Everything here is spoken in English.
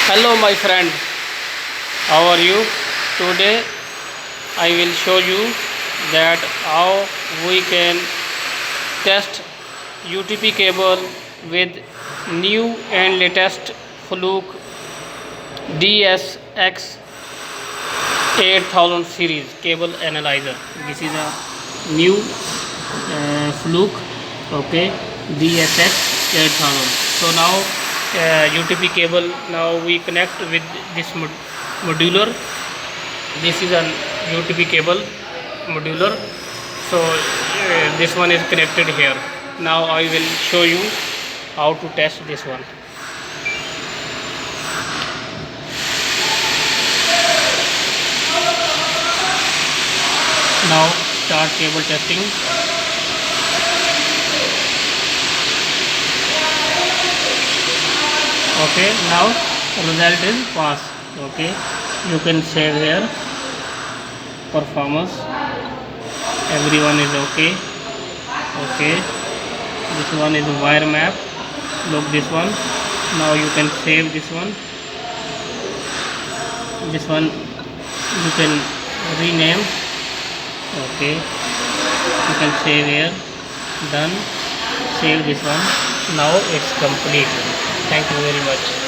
Hello my friend, how are you? Today I will show you that how we can test UTP cable with new and latest Fluke DSX 8000 series cable analyzer. This is a new Fluke, okay, DSX 8000. So now UTP cable, now we connect with this modular. This is a UTP cable modular. So this one is connected here. Now I will show you how to test this one. Now start cable testing. Okay, now result is pass. Okay, you can save here performance, everyone is okay. Okay, this one is wire map, look this one. Now you can save this one you can rename. Okay, you can save here, done, save this one. Now it's complete. Thank you very much.